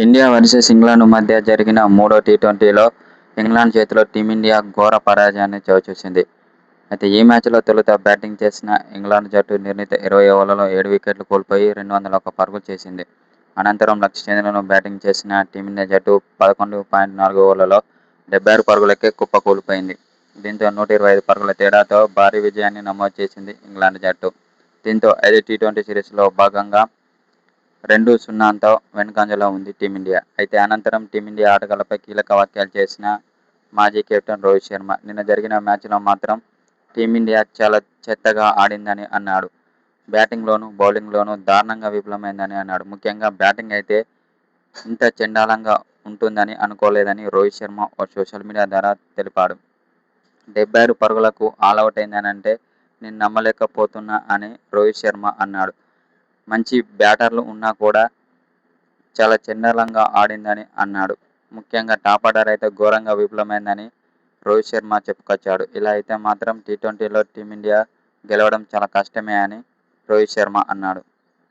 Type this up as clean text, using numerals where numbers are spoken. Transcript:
India versus England మధ్య జరిగిన మూడో టీ20లో ఇంగ్లాండ్ చేతిలో టీమిండియా ఘోర పరాజయాన్ని చవిచూసింది. అయితే ఈ మ్యాచ్లో తొలుత బ్యాటింగ్ చేసిన ఇంగ్లాండ్ జట్టు నిర్ణీత 20 ఓవర్లలో 7 వికెట్లు కోల్పోయి 201 పరుగులు చేసింది. అనంతరం లక్ష్య సేనలను బ్యాటింగ్ చేసిన టీమిండియా జట్టు 11.4 ఓవర్లలో 76 పరుగులకే కుప్పకూలిపోయింది. దీంతో 125 పరుగుల తేడాతో భారీ విజయాన్ని నమోదు చేసింది ఇంగ్లాండ్ జట్టు. దీంతో 5 టీ20 సిరీస్లో భాగంగా 2-0తో వెనుకంజలో ఉంది టీమిండియా. అయితే అనంతరం టీమిండియా ఆటగాళ్లపై కీలక వ్యాఖ్యలు చేసిన మాజీ కెప్టెన్ రోహిత్ శర్మ నిన్న జరిగిన మ్యాచ్లో మాత్రం టీమిండియా చాలా చెత్తగా ఆడిందని అన్నాడు. బ్యాటింగ్లోనూ, బౌలింగ్లోనూ దారుణంగా విఫలమైందని అన్నాడు. ముఖ్యంగా బ్యాటింగ్ అయితే ఇంత చెండాలంగా ఉంటుందని అనుకోలేదని రోహిత్ శర్మ ఓ సోషల్ మీడియా ద్వారా తెలిపాడు. 76 పరుగులకు ఆలౌట్ అయిందనంటే నేను నమ్మలేకపోతున్నా అని రోహిత్ శర్మ అన్నాడు. మంచి బ్యాటర్లు ఉన్నా కూడా చాలా చెండాలంగా ఆడిందని అన్నాడు. ముఖ్యంగా టాప్ ఆర్డర్ అయితే ఘోరంగా విఫలమైందని రోహిత్ శర్మ చెప్పుకొచ్చాడు. ఇలా అయితే మాత్రం టీ20లో టీమిండియా గెలవడం చాలా కష్టమే అని రోహిత్ శర్మ అన్నాడు.